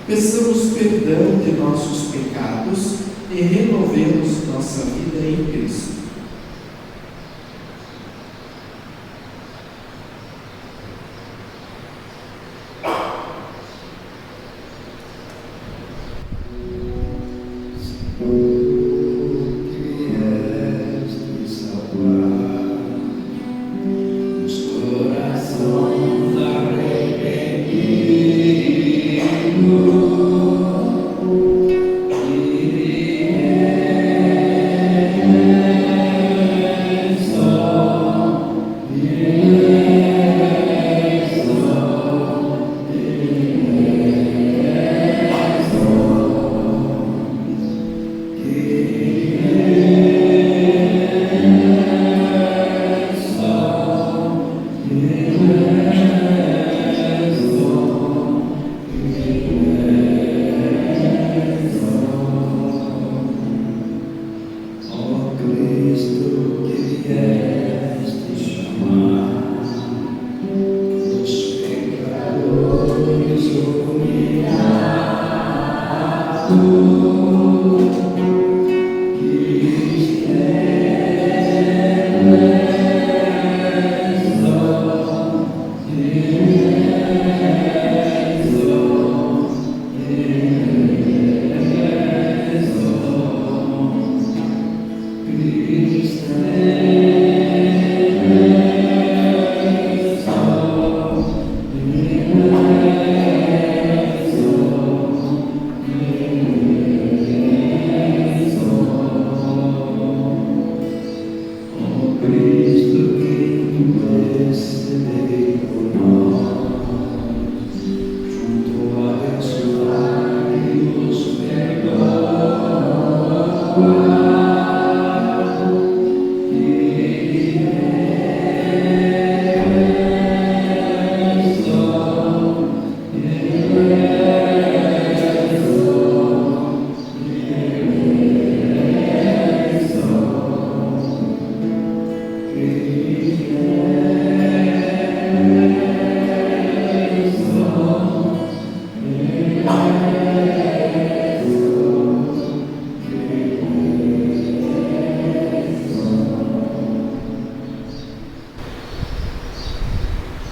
Peçamos perdão de nossos pecados e renovemos nossa vida em Cristo.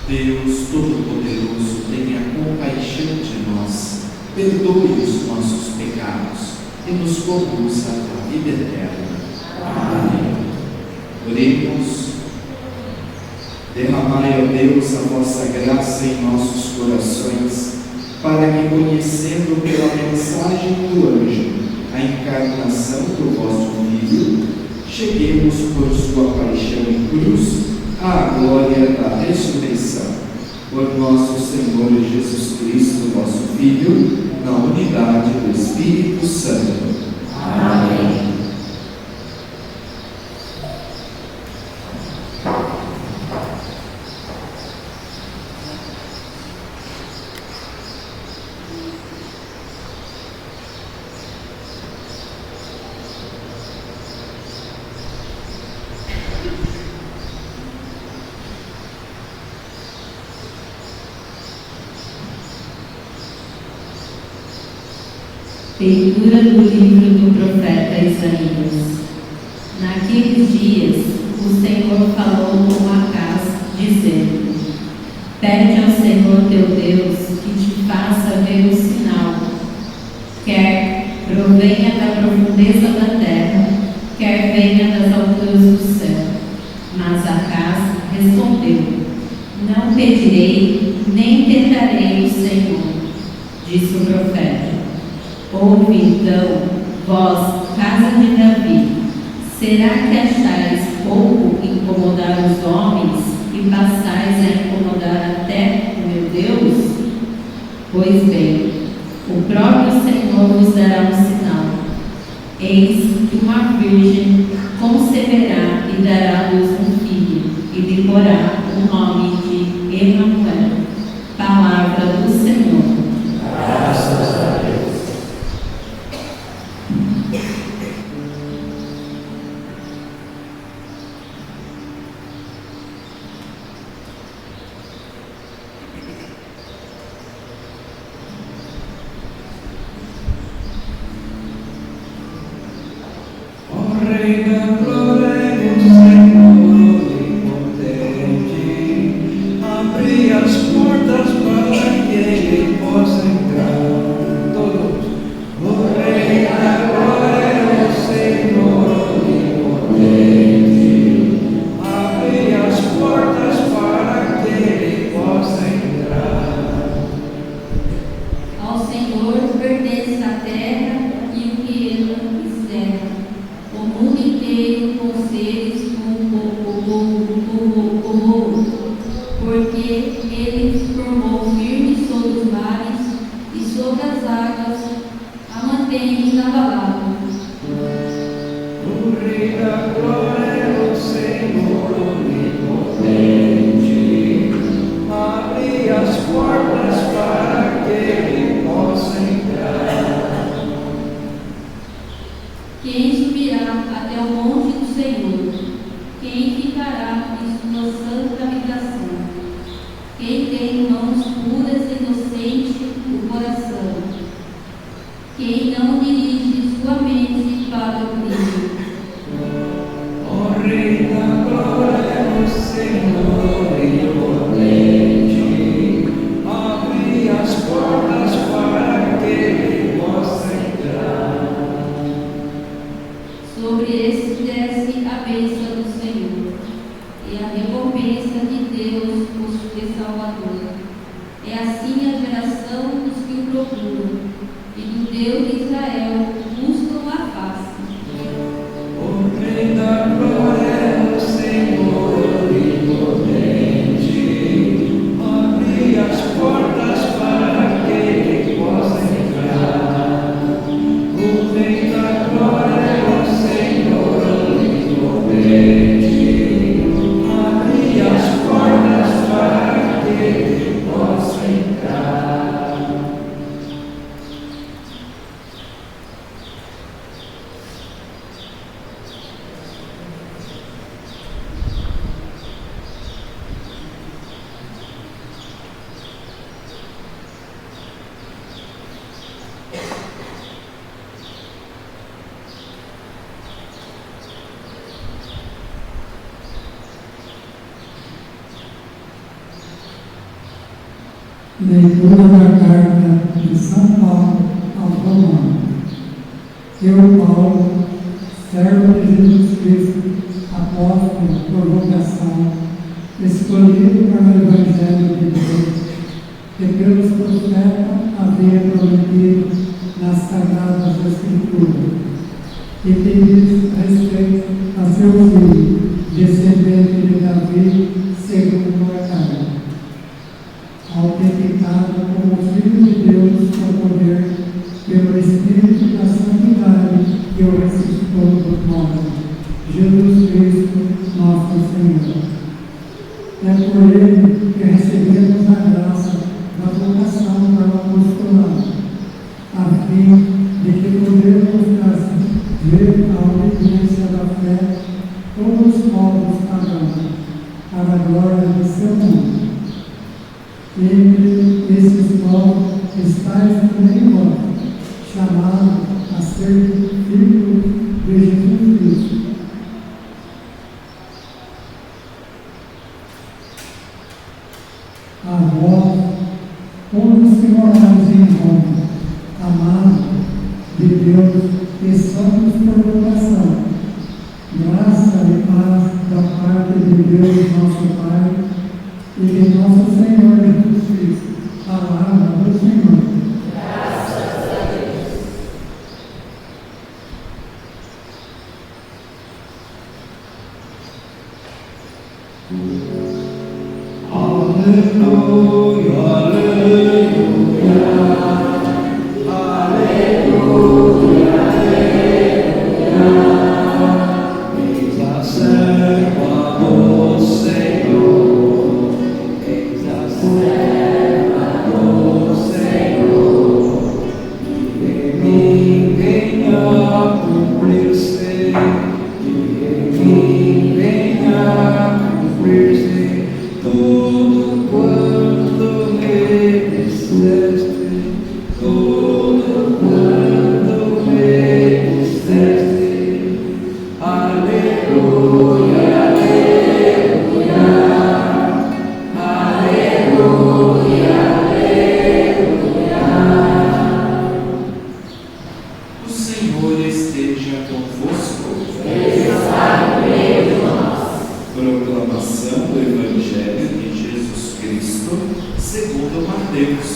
Deus Todo-Poderoso, tenha compaixão de nós, perdoe os nossos pecados e nos conduza à vida eterna. Amém. Oremos. Derramai, ó Deus, a vossa graça em nossos corações, para que, conhecendo pela mensagem do anjo a encarnação do vosso Filho, cheguemos por sua paixão e cruz à glória da ressurreição. Por nosso Senhor Jesus Cristo, vosso Filho, na unidade do Espírito Santo. Amém. Leitura do livro do profeta Isaías. Naqueles dias, o Senhor falou com Acaz, dizendo: Pede ao Senhor teu Deus que te faça ver um sinal, quer provenha da profundeza da terra, quer venha das alturas do céu. Mas Acaz respondeu: Não pedirei, nem tentarei o Senhor. Disse o profeta: Ouve então, vós, casa de Davi, será que achais pouco incomodar os homens e passais a incomodar até o meu Deus? Pois bem, o próprio Senhor vos dará um sinal. Eis que uma virgem conceberá e dará à luz um filho, e lhe porá o nome de Emanuel. Palavra do Senhor. Graças a Deus. Leitura da carta de São Paulo aos Romanos. Eu, Paulo, servo de Jesus Cristo, apóstolo por vocação, escolhido para o Evangelho de Deus, que pelos profetas havia prometido nas Sagradas Escrituras, e que diz respeito a seu filho, descendente de Davi, segundo a carne, autenticado como Filho de Deus com poder, pelo Espírito da Santidade que o ressuscitou dos mortos, Jesus Cristo, nosso Senhor. É por ele que recebemos a graça da vocação para o apostolado, a fim de que podemos trazer à obediência da fé todos os povos pagãos, para a glória do seu nome. Entre esses povos estáis também vós, chamados a ser filhos de Jesus Cristo. A vós, todos que morais em Roma, amados de Deus e santos por vocação, graça e paz da parte de Deus nosso Pai e de nosso Senhor Jesus Cristo. Palavra do Senhor. Graças a Deus. Aleluia, aleluia, aleluia, aleluia. Eis a serva do Senhor, eis a serva do Senhor, que em mim venha cumprir-se, que em mim venha cumprir-se tudo quanto me disseste, tudo quanto me disseste. Aleluia, aleluia, aleluia, aleluia. O Senhor esteja convosco. Está no meio de nós. Proclamação do Evangelho de Jesus Cristo, segundo Mateus.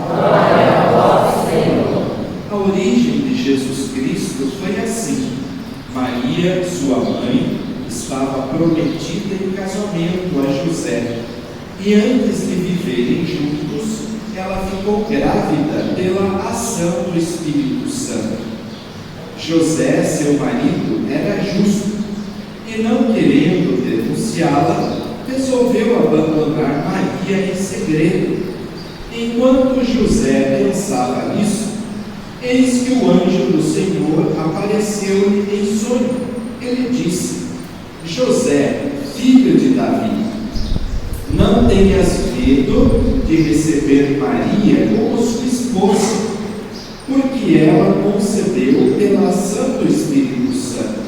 Glória a vós, Senhor. A origem de Jesus Cristo foi assim. Maria, sua mãe, estava prometida em casamento a José. E antes de viverem juntos, ela ficou grávida pela ação do Espírito Santo. José, seu marido, era justo e, não querendo denunciá-la, resolveu abandonar Maria em segredo. Enquanto José pensava nisso, eis que o anjo do Senhor apareceu-lhe em sonho. Ele disse: José, filho de Davi, não tenhas medo de receber Maria como sua esposa, porque ela concebeu pela ação do Espírito Santo.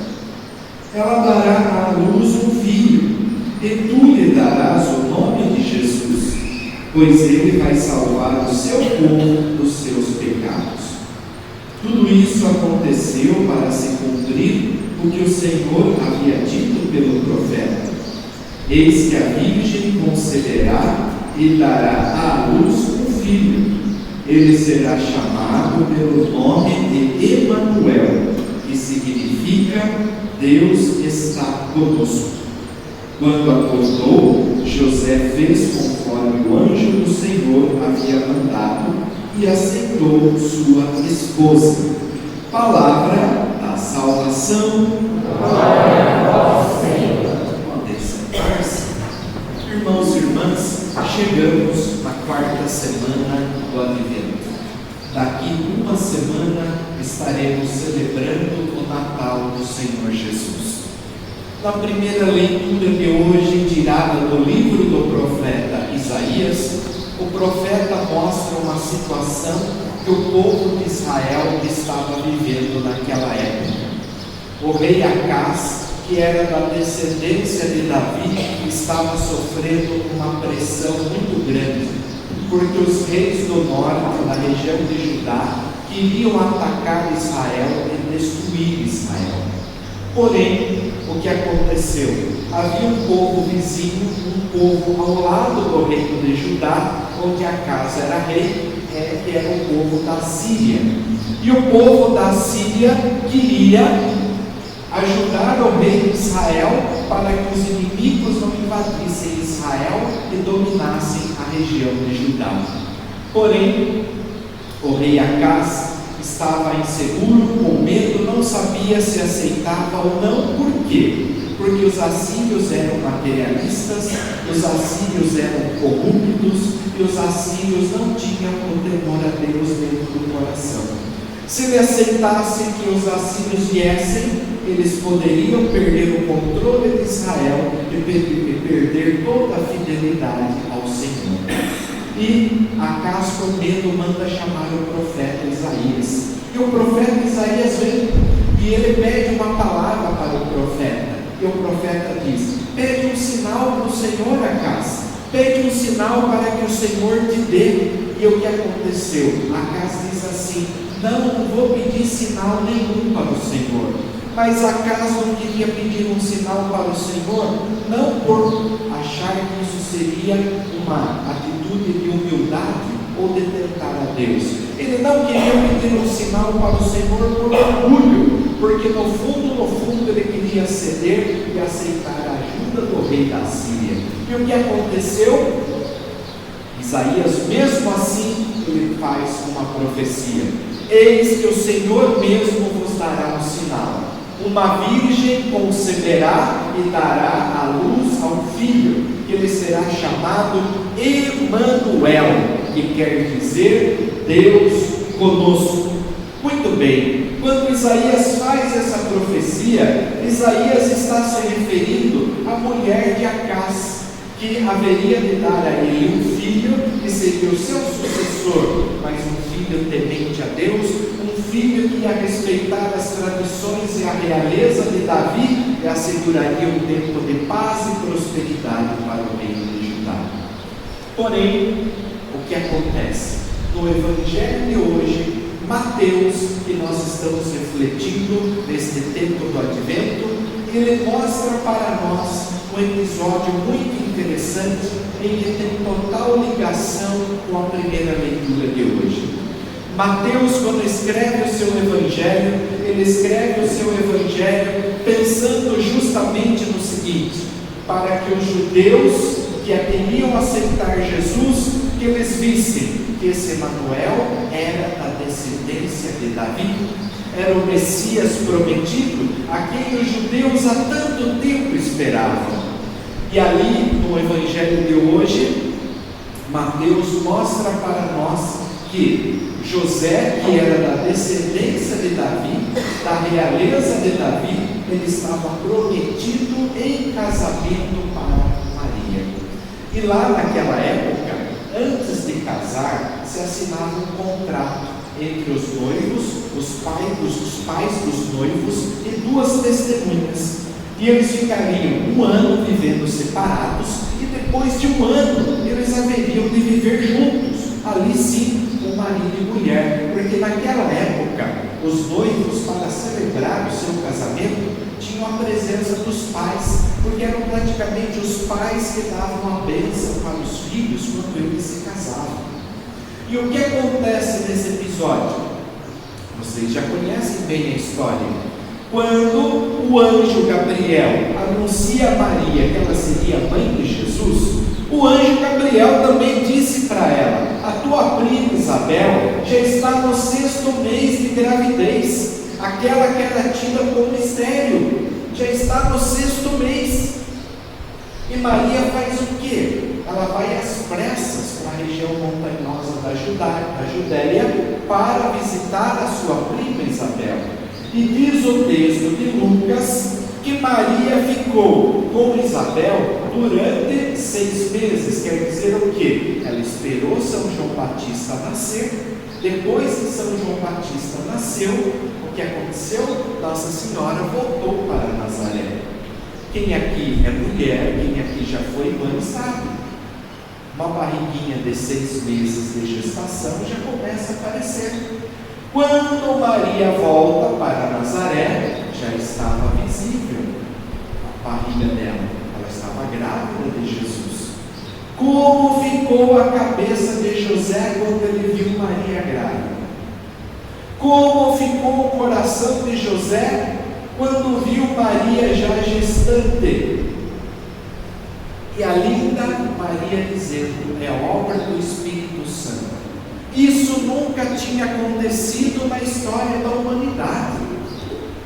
Ela dará à luz um filho, e tu lhe darás o nome de Jesus, pois ele vai salvar o seu povo dos seus pecados. Tudo isso aconteceu para se cumprir o que o Senhor havia dito pelo profeta: eis que a Virgem conceberá e dará à luz um filho. Ele será chamado pelo nome de Emanuel, que significa Deus está conosco. Quando acordou, José fez conforme o anjo do Senhor havia mandado e aceitou sua esposa. Palavra da salvação. Glória a vós, Senhor. Podem sentar-se. Irmãos e irmãs, chegamos na quarta semana do Advento. Daqui uma semana estaremos celebrando o Natal do Senhor Jesus. Na primeira leitura de hoje, tirada do livro do profeta Isaías, o profeta mostra uma situação que o povo de Israel estava vivendo naquela época. O rei Acaz, que era da descendência de Davi, estava sofrendo uma pressão muito grande, porque os reis do norte, da região de Judá, queriam atacar Israel e destruir Israel. Porém, o que aconteceu? Havia um povo vizinho, um povo ao lado do reino de Judá, onde Acaz era rei, que era o povo da Síria. E o povo da Síria queria ajudar o rei de Israel para que os inimigos não invadissem Israel e dominassem a região de Judá. Porém, o rei Acaz estava inseguro, com medo, não sabia se aceitava ou não. Por quê? Porque os assírios eram materialistas, os assírios eram corruptos e os assírios não tinham o temor a Deus dentro do coração. Se ele aceitasse que os assírios viessem, eles poderiam perder o controle de Israel e perder toda a fidelidade ao Senhor. E Acaz, com medo, manda chamar o profeta Isaías. E o profeta Isaías vem e ele pede uma palavra para o profeta. E o profeta diz: pede um sinal do Senhor, Acaz. Pede um sinal para que o Senhor te dê. E o que aconteceu? Acaz diz assim: não vou pedir sinal nenhum para o Senhor. Mas Acaz não queria pedir um sinal para o Senhor, não por achar que isso seria uma atitude de humildade ou de tentar a Deus. Ele não queria pedir um sinal para o Senhor por orgulho, porque no fundo ele queria ceder e aceitar a ajuda do rei da Síria. E o que aconteceu? Isaías, mesmo assim, ele faz uma profecia: eis que o Senhor mesmo vos dará um sinal. Uma virgem conceberá e dará à luz a um filho, que ele será chamado Emanuel, que quer dizer Deus conosco. Muito bem, quando Isaías faz essa profecia, Isaías está se referindo à mulher de Acaz, que haveria de dar a ele um filho, que seria o seu sucessor, mas um filho temente a Deus, um filho que ia respeitar as tradições e a realeza de Davi e asseguraria um tempo de paz e prosperidade para o reino de Judá. Porém, o que acontece? No Evangelho de hoje, Mateus, que nós estamos refletindo neste tempo do Advento, ele mostra para nós um episódio muito interessante em que tem total ligação com a primeira leitura de hoje. Mateus, quando escreve o seu Evangelho, ele escreve o seu Evangelho pensando justamente no seguinte: para que os judeus que queriam aceitar Jesus, que eles vissem que esse Emanuel era da descendência de Davi, era o Messias prometido, a quem os judeus há tanto tempo esperavam. E ali, no Evangelho de hoje, Mateus mostra para nós que José, que era da descendência de Davi, da realeza de Davi, ele estava prometido em casamento para Maria. E lá naquela época, antes de casar, se assinava um contrato entre os noivos, os pais dos noivos e duas testemunhas. E eles ficariam um ano vivendo separados, e depois de um ano eles haveriam de viver juntos, ali sim, com marido e mulher, porque naquela época os noivos, para celebrar o seu casamento, tinham a presença dos pais, porque eram praticamente os pais que davam a bênção para os filhos quando eles se casavam. E o que acontece nesse episódio? Vocês já conhecem bem a história. Quando o anjo Gabriel anuncia a Maria que ela seria mãe de Jesus, o anjo Gabriel também disse para ela: a tua prima Isabel já está no 6º mês de gravidez, aquela que era tida como estéril, já está no 6º mês. E Maria faz o quê? Ela vai às pressas para a região montanhosa da Judéia para visitar a sua prima Isabel. E diz o texto de Lucas que Maria ficou com Isabel durante 6 meses. Quer dizer o quê? Ela esperou São João Batista nascer. Depois que São João Batista nasceu, o que aconteceu? Nossa Senhora voltou para Nazaré. Quem aqui é mulher, quem aqui já foi mãe, sabe. Uma barriguinha de 6 meses de gestação já começa a aparecer. Quando Maria volta para Nazaré, já estava visível a barriga dela, ela estava grávida de Jesus. Como ficou a cabeça de José quando ele viu Maria grávida? Como ficou o coração de José quando viu Maria já gestante? E a linda Maria dizendo: é obra do Espírito Santo. Isso nunca tinha acontecido na história da humanidade.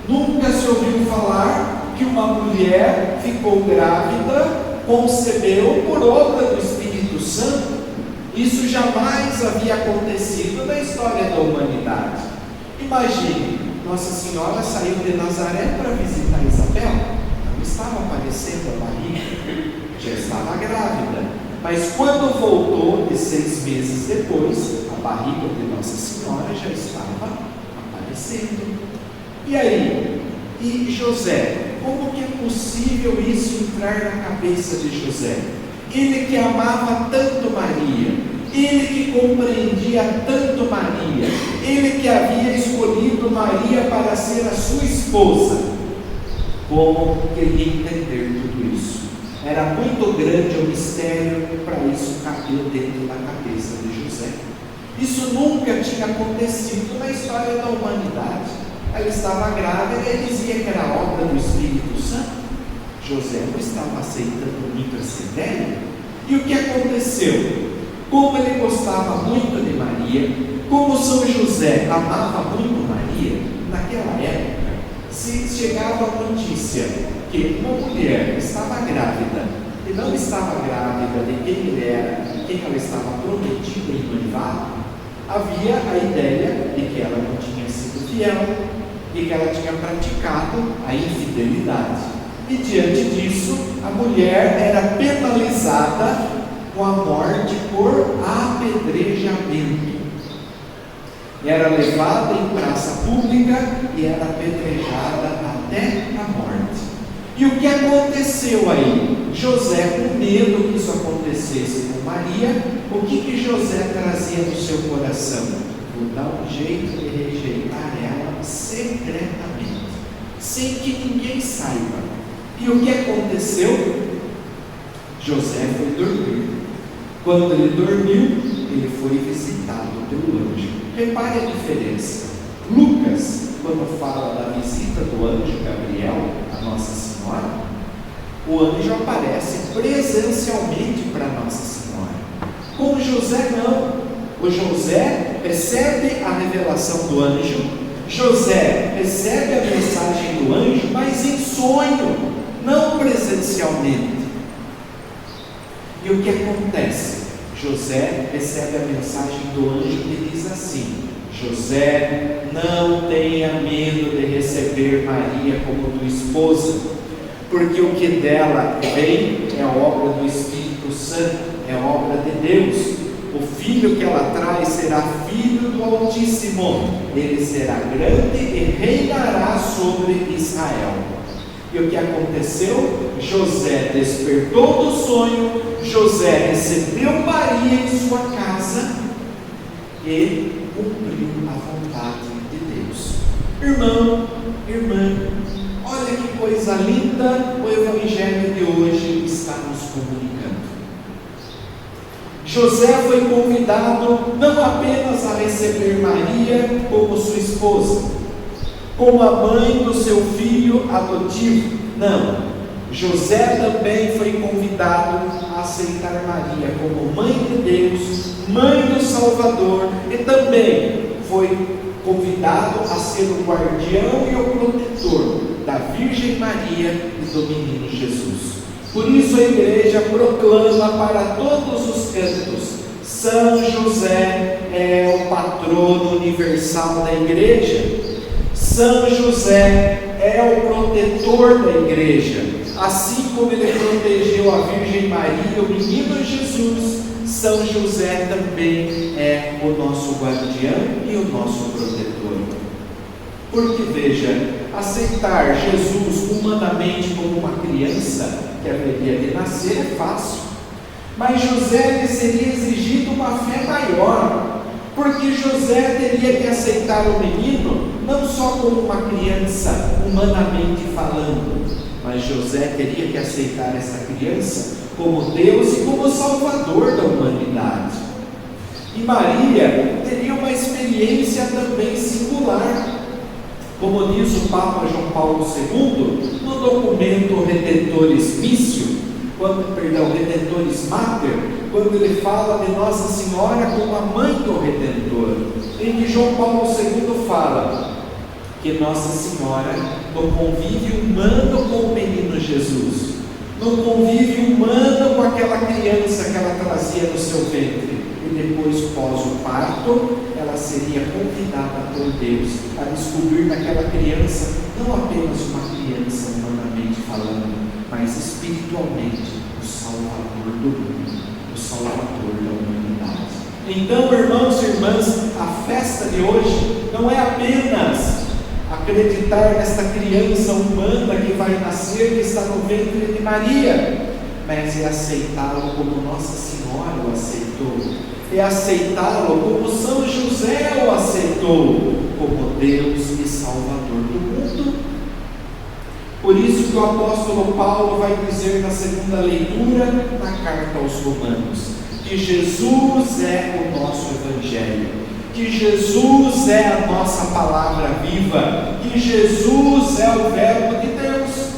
Nunca se ouviu falar que uma mulher ficou grávida, concebeu por obra do Espírito Santo. Isso jamais havia acontecido na história da humanidade. Imagine, Nossa Senhora saiu de Nazaré para visitar Isabel, não estava aparecendo a barriga, já estava grávida, mas quando voltou, de 6 meses depois, a barriga de Nossa Senhora já estava aparecendo. E aí? E José? Como que é possível isso entrar na cabeça de José? Ele que amava tanto Maria, ele que compreendia tanto Maria, ele que havia escolhido Maria para ser a sua esposa, como queria entender tudo isso? Era muito grande o mistério para isso caber dentro da cabeça de José. Isso nunca tinha acontecido na história da humanidade. Ela estava grávida e ele dizia que era obra do Espírito Santo. José não estava aceitando muito essa ideia. E o que aconteceu? Como ele gostava muito de Maria, como São José amava muito Maria, naquela época, se chegava a notícia que uma mulher estava grávida e não estava grávida de quem ele era, de quem ela estava prometida em noivado, havia a ideia de que ela não tinha sido fiel e que ela tinha praticado a infidelidade. E diante disso, a mulher era penalizada com a morte por apedrejamento. Era levada em praça pública e era apedrejada até a morte. E o que aconteceu aí? José, com medo que isso acontecesse com Maria, o que José trazia no seu coração? Vou dar um jeito de rejeitar ela secretamente, sem que ninguém saiba. E o que aconteceu? José foi dormir. Quando ele dormiu, ele foi visitado pelo anjo. Repare a diferença. Lucas, quando fala da visita do anjo Gabriel a Nossa Senhora, o anjo aparece presencialmente para Nossa Senhora. Com José não. O José recebe a revelação do anjo, José recebe a mensagem do anjo, mas em sonho, não presencialmente. E o que acontece? José recebe a mensagem do anjo que diz assim: José, não tenha medo de receber Maria como tua esposa, porque o que dela vem é obra do Espírito Santo, é obra de Deus. O filho que ela traz será filho do Altíssimo, ele será grande e reinará sobre Israel. E o que aconteceu? José despertou do sonho, José recebeu Maria em sua casa e cumpriu a vontade de Deus. Irmão, irmã, olha que coisa linda o Evangelho de hoje está nos comunicando. José foi convidado não apenas a receber Maria como sua esposa, como a mãe do seu filho adotivo. Não, José também foi convidado a aceitar Maria como mãe de Deus, mãe do Salvador, e também foi convidado a ser o guardião e o protetor da Virgem Maria e do menino Jesus. Por isso a igreja proclama para todos os cantos: São José é o patrono universal da igreja. São José é o protetor da igreja. Assim como ele protegeu a Virgem Maria e o menino Jesus, São José também é o nosso guardião e o nosso protetor. Porque veja, aceitar Jesus humanamente como uma criança que haveria de nascer é fácil, mas José lhe seria exigido uma fé maior, porque José teria que aceitar o menino não só como uma criança, humanamente falando, mas José teria que aceitar essa criança como Deus e como Salvador da humanidade. E Maria teria uma experiência também singular. Como diz o Papa João Paulo II, no documento Redemptoris Mater, quando ele fala de Nossa Senhora como a mãe do Redentor, em que João Paulo II fala que Nossa Senhora, no convívio humano com o menino Jesus, no convívio humano com aquela criança que ela trazia no seu ventre, e depois, pós o parto, ela seria convidada por Deus a descobrir naquela criança não apenas uma criança humanamente falando, mas espiritualmente o Salvador do mundo, o Salvador da humanidade. Então, irmãos e irmãs, a festa de hoje não é apenas acreditar nesta criança humana que vai nascer, que está no ventre de Maria, mas é aceitá-lo como Nossa Senhora o aceitou, é aceitá-lo como São José o aceitou, como Deus e Salvador do mundo. Por isso que o apóstolo Paulo vai dizer na segunda leitura, na carta aos Romanos, que Jesus é o nosso Evangelho, que Jesus é a nossa palavra viva, que Jesus é o Verbo de Deus.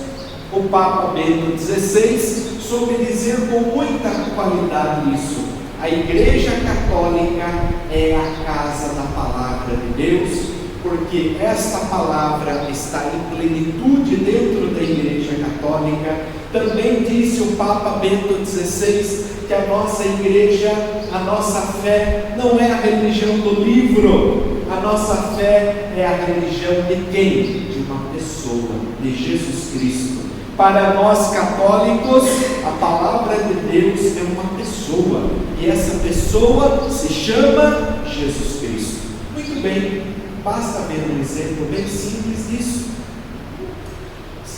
O Papa Bento XVI soube dizer com muita qualidade isso: a Igreja Católica é a casa da palavra de Deus, porque esta palavra está em plenitude dentro da Igreja Católica. Também disse o Papa Bento XVI que a nossa igreja, a nossa fé não é a religião do livro, a nossa fé é a religião de quem? De uma pessoa, de Jesus Cristo. Para nós católicos, a palavra de Deus é uma pessoa, e essa pessoa se chama Jesus Cristo. Muito bem, basta ver um exemplo bem simples disso.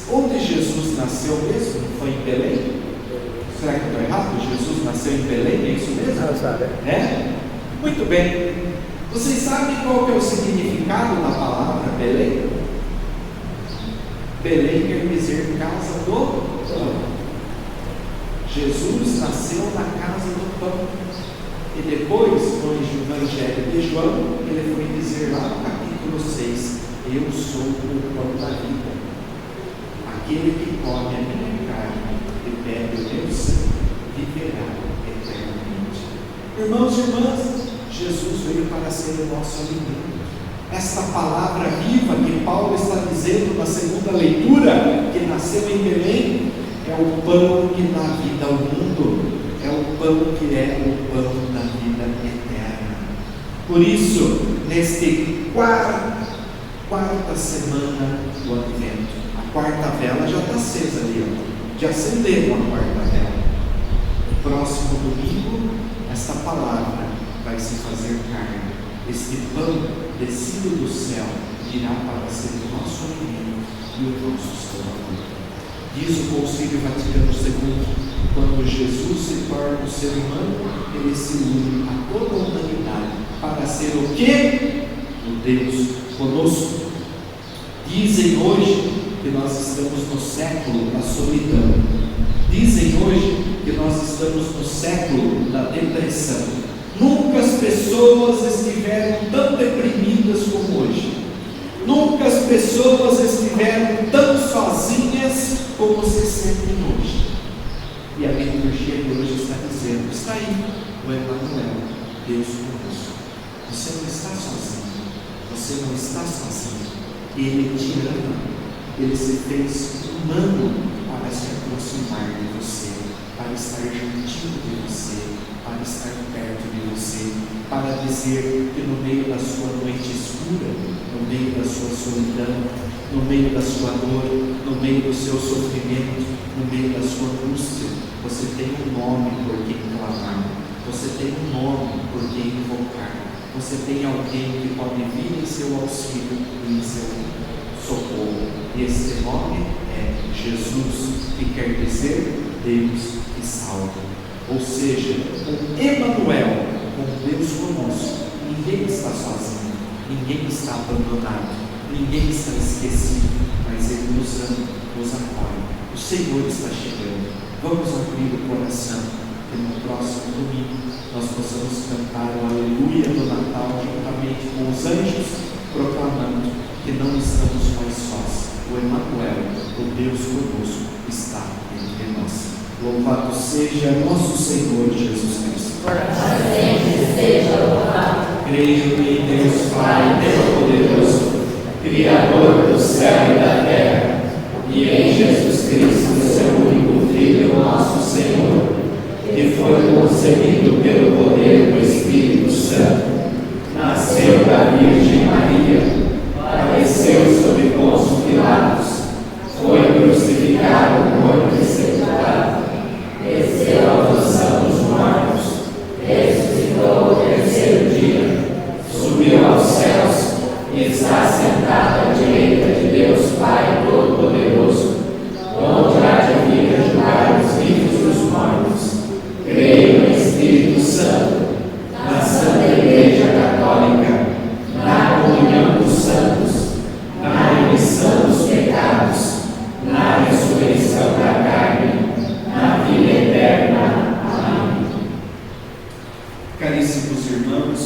Onde Jesus nasceu mesmo? Foi em Belém? Será que estou errado? Jesus nasceu em Belém, é isso mesmo? É? Muito bem. Vocês sabem qual que é o significado da palavra Belém? Belém quer dizer casa do pão. Jesus nasceu na casa do pão. E depois, no Evangelho de João, ele foi dizer lá no capítulo 6, eu sou o pão da vida. Aquele que come a minha carne e bebe o meu sangue, viverá eternamente. Irmãos e irmãs, Jesus veio para ser o nosso alimento. Esta palavra viva que Paulo está dizendo na segunda leitura, que nasceu em Belém, é o pão que dá vida ao mundo, é o pão que é o pão da vida eterna. Por isso, neste quarta semana do Advento, a quarta vela já está acesa ali, ó. Já acenderam a quarta vela. No próximo domingo, esta palavra vai se fazer carne. Este pão descido do céu irá para ser o nosso alimento e o nosso Salvador. Diz o Concílio Vaticano II, quando Jesus se torna um ser humano, ele se une a toda a humanidade para ser o quê? O Deus conosco. Dizem hoje que nós estamos no século da solidão. Dizem hoje que nós estamos no século da depressão. Nunca as pessoas estiveram tão deprimidas como hoje. Nunca as pessoas estiveram tão sozinhas como se sentem hoje. E a liturgia de hoje está dizendo, está aí, o Emmanuel, Deus conosco. Você não está sozinho, você não está sozinho. Ele te ama, ele se fez humano para se aproximar de você, para estar juntinho de você, para estar perto de você, para dizer que no meio da sua noite escura, no meio da sua solidão, no meio da sua dor, no meio do seu sofrimento, no meio da sua angústia, você tem um nome por quem clamar, você tem um nome por quem invocar, você tem alguém que pode vir em seu auxílio e em seu socorro. E esse nome é Jesus, que quer dizer Deus que salva. Ou seja, o Emmanuel, com Deus conosco, ninguém está sozinho, ninguém está abandonado. Ninguém está esquecido, mas Ele nos ama, nos apoia. O Senhor está chegando. Vamos abrir o coração, que no próximo domingo nós possamos cantar o Aleluia do Natal juntamente com os anjos, proclamando que não estamos mais sós. O Emanuel, o Deus conosco, está entre nós. Louvado seja nosso Senhor Jesus Cristo. Sempre seja louvado. Creio em Deus Pai Todo-Poderoso, Criador do céu e da terra, e em Jesus Cristo, seu único Filho, nosso Senhor, que foi concebido pelo poder do Espírito Santo, nasceu da Virgem Maria, padeceu sob Pôncio Pilatos, foi crucificado, morto e sepultado, desceu à mansão dos mortos, ressuscitou ao terceiro dia, subiu aos céus e está sentado à direita de Deus Pai Todo-Poderoso, onde há de vir a julgar os vivos e os mortos. Creio no Espírito Santo, na Santa Igreja Católica, na comunhão dos santos, na remissão dos pecados, na ressurreição da carne, na vida eterna. Amém. Caríssimos irmãos,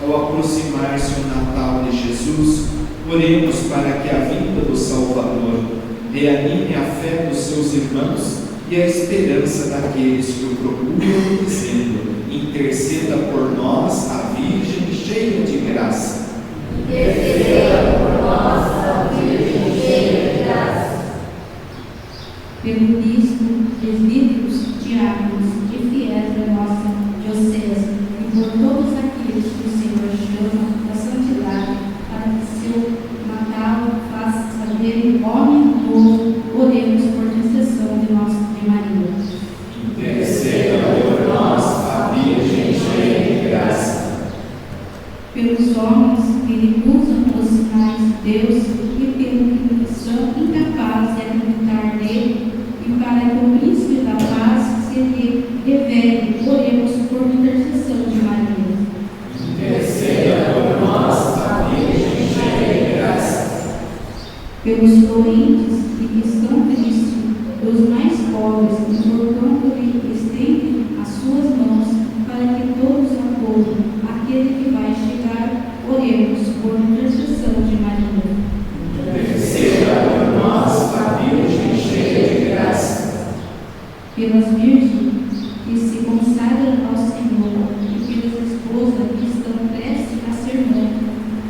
ao aproximar-se o Natal de Jesus, oremos para que a vinda do Salvador reanime a fé dos seus irmãos e a esperança daqueles que o procuram, dizendo: interceda por nós, a Virgem cheia de graça. Interceda por nós, a Virgem cheia de graça. Pelo bispo, presbíteros, diáconos e fiéis da nossa diocese, e por todos aqueles que o Senhor chama da santidade, para que seu Natal faça dele homem novo, oremos por intercessão de Maria. Interceda por nós, a Virgem cheia de graça. Pelos homens que recusam os sinais de Deus e pelo que são incapazes de acreditar nele, e para que o príncipe da paz se revele, oremos por intercessão de Maria. Interceda por nós, a Virgem cheia de graça. Pelos doentes e que estão tristes, pelos mais pobres, e portanto-lhe estende as suas mãos para que todos acolham aquele que vai chegar, oremos por intercessão de Maria. Interceda por nós, a Virgem cheia de graça. Pelas virgens que se consagram ao Senhor e pelas esposas que estão prestes a ser mães,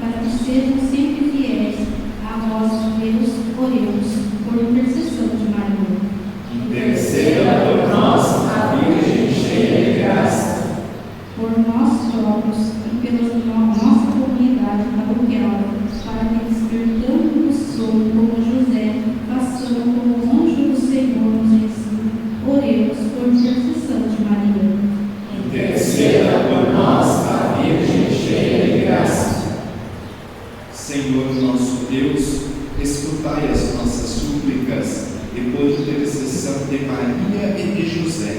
para que sejam sempre fiéis a vós, Deus, oremos por intercessão de Maria. Interceda por nós, a Virgem cheia de graça. Por nós próprios e pela nossa comunidade paroquial, para que despertando do sono como José, façamos como o anjo do Senhor nos ensina, oremos por intercessão de Maria. Interceda por nós, a Virgem cheia de graça. Senhor nosso Deus, escutai as nossas súplicas e por intercessão de Maria e de José,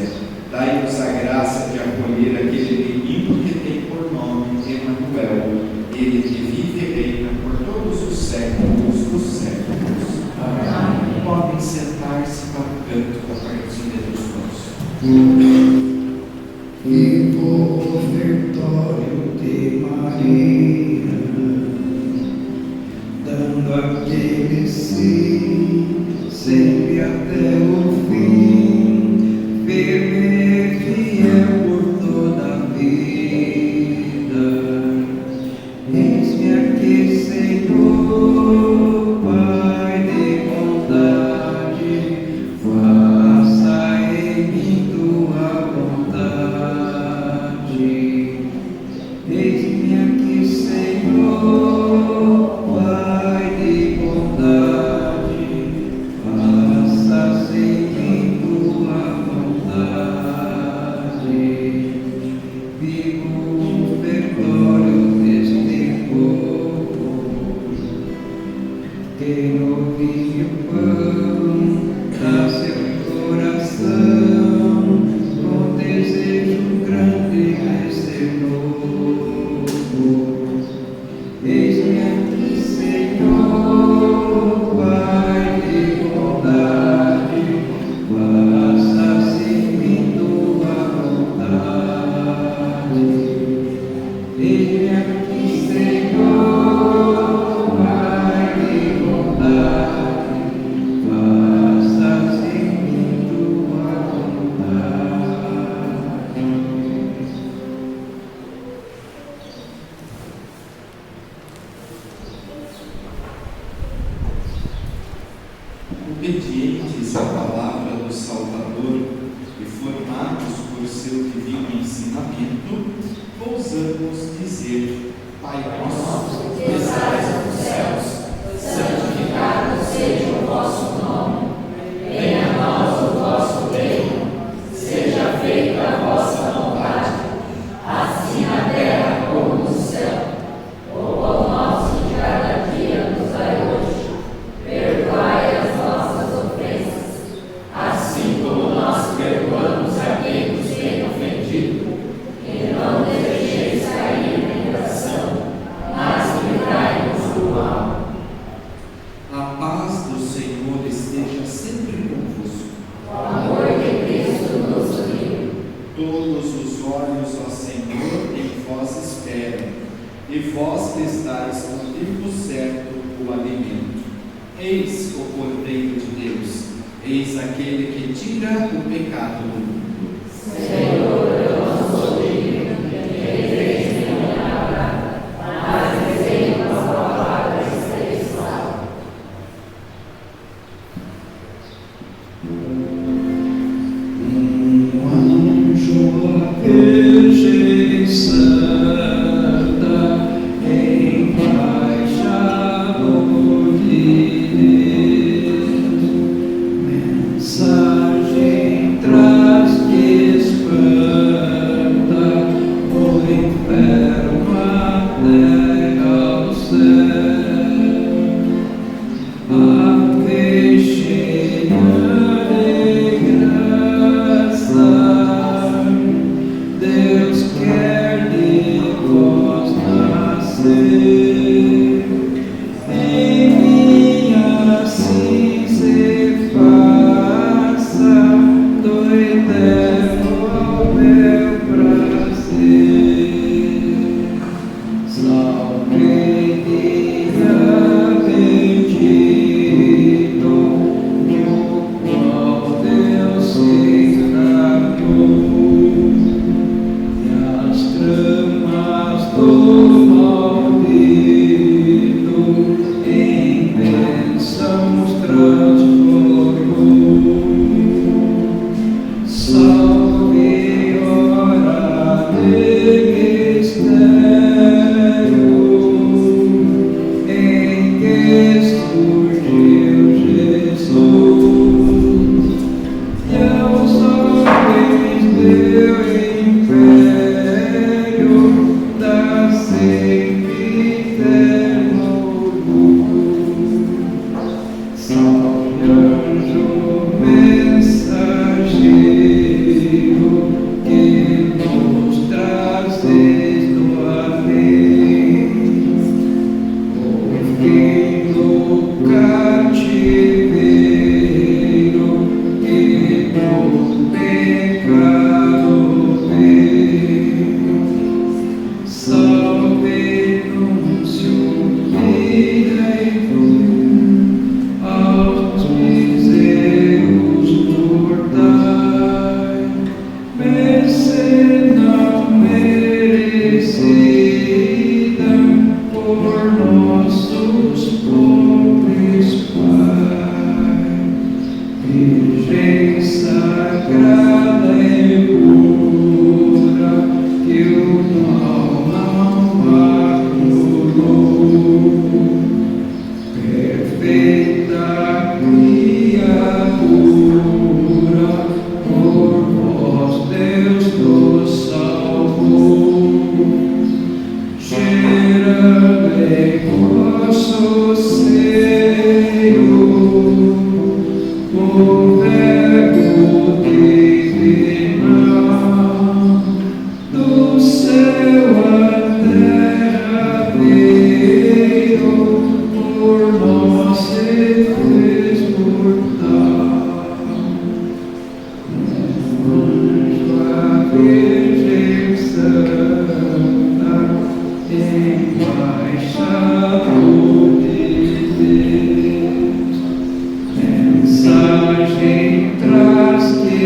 dai-nos a graça de acolher aquele menino que tem por nome Emanuel, ele que vive e reina por todos os séculos dos séculos. Amém. Podem sentar-se para o canto da partilha dos dons. E o ofertório de Maria, dando aquele sim, sempre até o fim, firme e fiel por toda a vida. Eis-me aqui, Senhor, Pai de bondade, faça em mim tua vontade. Eis-me aqui, Senhor, Pai de bondade, faça em mim tua vontade. Vivo o ofertório deste povo, que ouvi o pão da seu coração, com desejo grande de ser novo. Eis-me aqui, Senhor, Eis-me aqui, Senhor, Pai de bondade, faça-se em mim tua vontade. Obedientes à palavra do Salvador e formados por seu divino ensinamento, ousamos dizer: Pai nosso, que estais nos céus, santificado seja o vosso nome. Venha a nós o vosso reino. Seja feita a vossa vontade, assim na terra como no céu. O pão nosso de cada dia nos dai hoje. Perdoai as nossas ofensas, assim como nós perdoamos a quem nos tem ofendido. E não deixeis cair em tentação, mas livrai-nos do mal. A paz do Senhor esteja sempre convosco. O amor de Cristo nos uniu. Todos os olhos, ó Senhor, em vós esperam, e vós que estáis no tempo certo o alimento. Eis o Cordeiro de Deus, eis aquele que tira o pecado do mundo. Senhor, eu não sou digno que entreis em minha palavra, mas dizei uma palavra e serei salvo. Anjo a Virgem Santa, embaixador de Deus, mensagem traz que espanta o inferno até ao céu. Ave cheia de graça, Deus quer de vós nascer. Em mim assim se faça do eterno meu prazer. Salve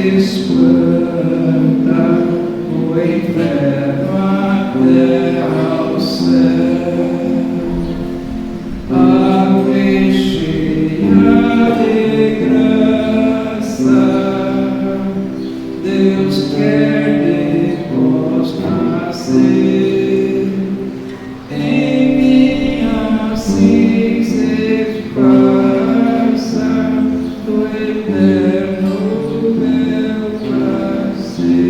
espanta o inferno até ao céu. Ave cheia de graça, Deus quer de vós nascer. Em minha cis faça do eterno meu prazer.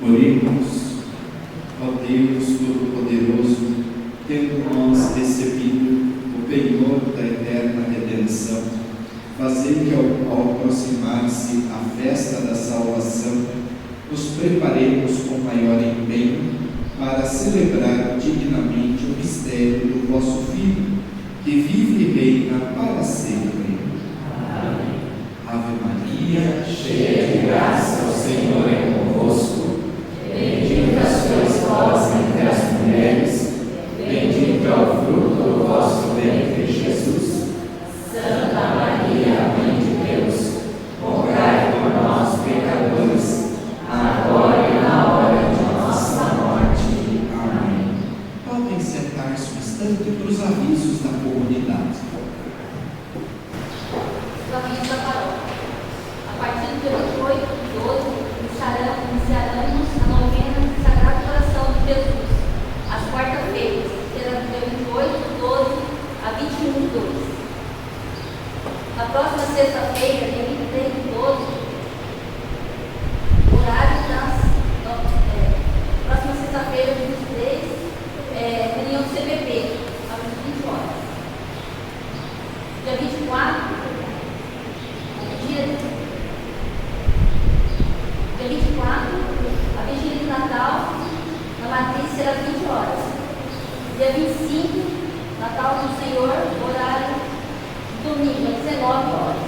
Oremos, ó Deus Todo-Poderoso, tendo nós recebido o penhor da eterna redenção, fazei que ao aproximar-se a festa da salvação, nos preparemos com maior empenho para celebrar dignamente o mistério do vosso Filho, que vive e reina para sempre. Amém. Ave Maria, cheia de graça, o Senhor é convosco. Bendita sois vós entre as mulheres, bendito é o fruto do vosso ventre, Jesus. Santa Maria, Mãe de Deus, rogai por nós, pecadores, agora e na hora de nossa morte. Amém. Podem sentar-se um instante para os avisos da comunidade. Os avisos da paróquia. A partir do dia 28 de 12, iniciaremos a novena do Sagrado Coração de Jesus, às quarta-feiras, será do dia 28 de 12 a 21 de 12. Na próxima sexta-feira, dia 23 de 12, horário próxima sexta-feira, dia 23, reunião do CPP, às 20 horas. Dia 24, dia 24, a vigília de Natal, na matriz será às 20 horas. Dia 25, Natal do Senhor, horário domingo, às 19 horas.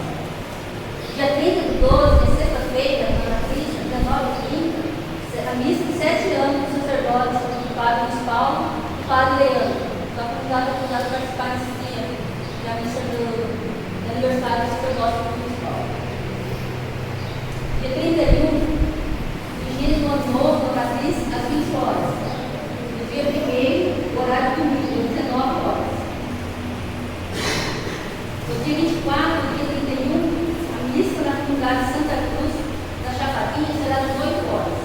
Dia 30 de 12, sexta-feira, na matriz, às 19h30, a missa de 7 anos do sacerdote, do Padre Luiz Paulo e do Padre Leandro. Está convidado a participar desse dia, da missa do aniversário do sacerdote do Luiz Paulo. Dia 31, vigília do ano novo, na matriz, às 20 horas. No dia 1º, horário domingo, às 19 horas. No dia 24 e dia 31, a missa na comunidade Santa Cruz da Chapadinha será às 8 horas.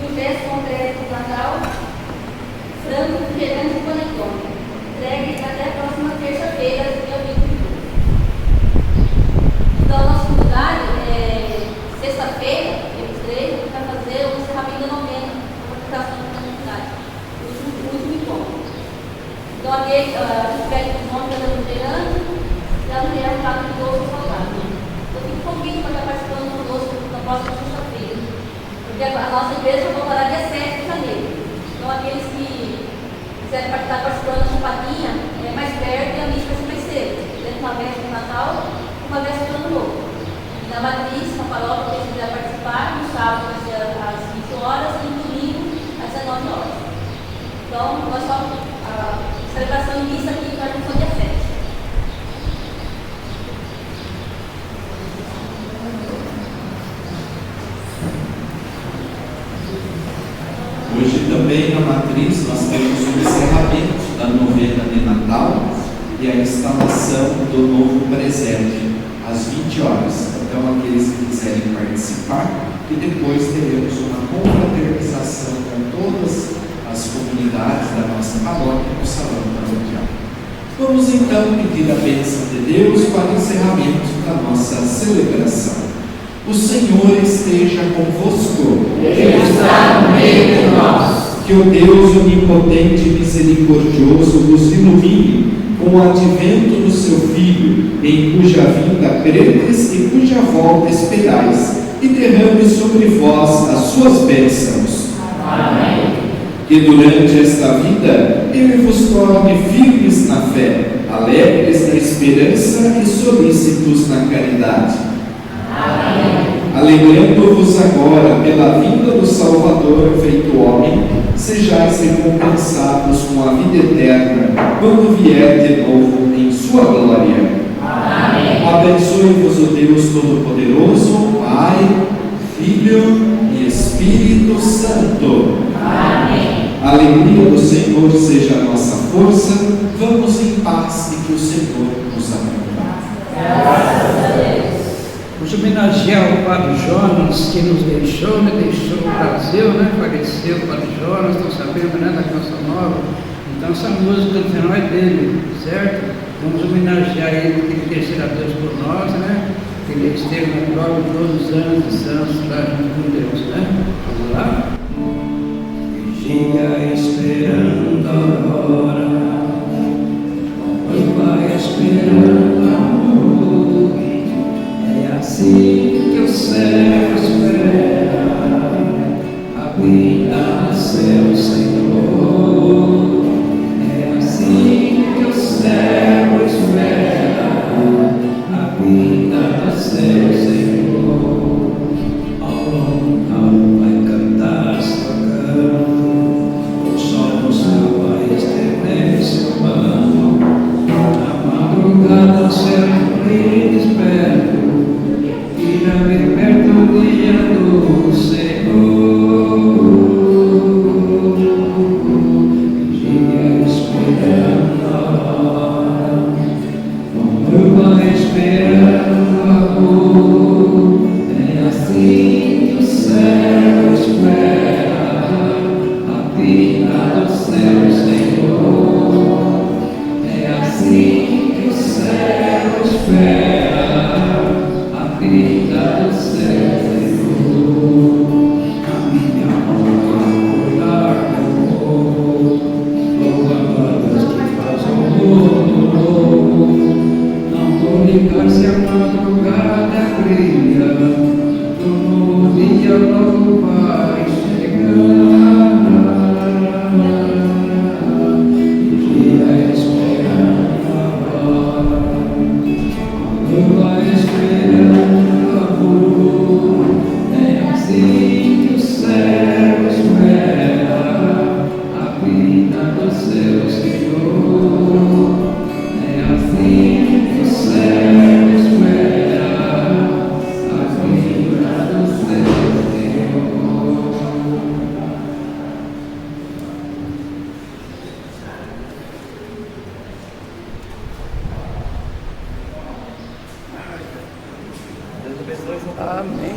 E o gesto concreto do Natal, frango, refrigerante e panetone, entregue até a próxima terça-feira, dia 20. Então, a nossa comunidade, sexta-feira, dia 23, vai fazer o encerramento da novena, a aplicação da comunidade, o último encontro. Então, aquele que pede os nomes da refrigerante, da mulher um prato de doce salgado. Eu fico convite para estar participando conosco na próxima sexta-feira, porque a nossa igreja voltará dia 7 de janeiro. Então, aqueles que quiserem estar participando da chapadinha, é mais perto e a missa vai ser mais cedo, dentro de uma véspera de Natal, uma véspera de Ano Novo. Na matriz, na paróquia, quem quiser participar, no sábado vai ser às 20 horas e no domingo às 19 horas. Então, nós só a celebração em missa aqui vai ser dia 7. Hoje também na matriz nós temos o encerramento da novena de Natal e a instalação do novo presépio às 20 horas. Então, aqueles que quiserem participar, e depois teremos uma confraternização com todas as comunidades da nossa paróquia no salão paroquial. Vamos então pedir a bênção de Deus para o encerramento da nossa celebração. O Senhor esteja convosco. Ele está no meio de nós. Que o Deus onipotente e misericordioso vos ilumine com o advento do seu Filho, em cuja vinda credes e cuja volta esperais, e derrame sobre vós as suas bênçãos. Amém. Que durante esta vida Ele vos torne firmes na fé, alegres na esperança e solícitos na caridade. Amém. Alegrando-vos agora pela vinda do Salvador feito homem, sejais recompensados com a vida eterna, quando vier de novo em sua glória. Amém. Abençoe-vos o Deus Todo-Poderoso, Pai, Filho e Espírito Santo. Amém. A alegria do Senhor seja a nossa força. Vamos em paz e que o Senhor nos acompanhe. Graças a Deus. Vamos homenagear o Padre Jonas, que nos deixou o Brasil, faleceu o Padre Jonas, estão sabendo, da Canção Nova. Então essa música no final é dele, certo? Vamos homenagear ele, porque ele intercede a Deus por nós, que ele esteve na prova todos os anos de santos lá junto com Deus, Vamos lá? Vigia esperando a hora, o Pai esperando amor. É assim que o céu espera a vinda do seu Senhor. É assim que o céu espera a vinda do seu Senhor. Ao vai cantar seu canto, o sol no céu vai estender seu manto. Na madrugada o céu desperto, e já vem perto o dia do Senhor. Dia esperando a hora, curva esperando amor. É assim que o céu espera a vinda do seu Senhor. É assim que o céu espera a vinda do seu Senhor. A minha mão vai acordar meu povo, louvando a Deus que faz o mundo novo. Não vou ligar se a madrugada brilha, no novo dia logo vai chegar. Dia esperando agora, vai esperando amor. É assim que o céu espera a vinda do seu Senhor. É assim que o céu espera a vinda do seu Senhor. Amém.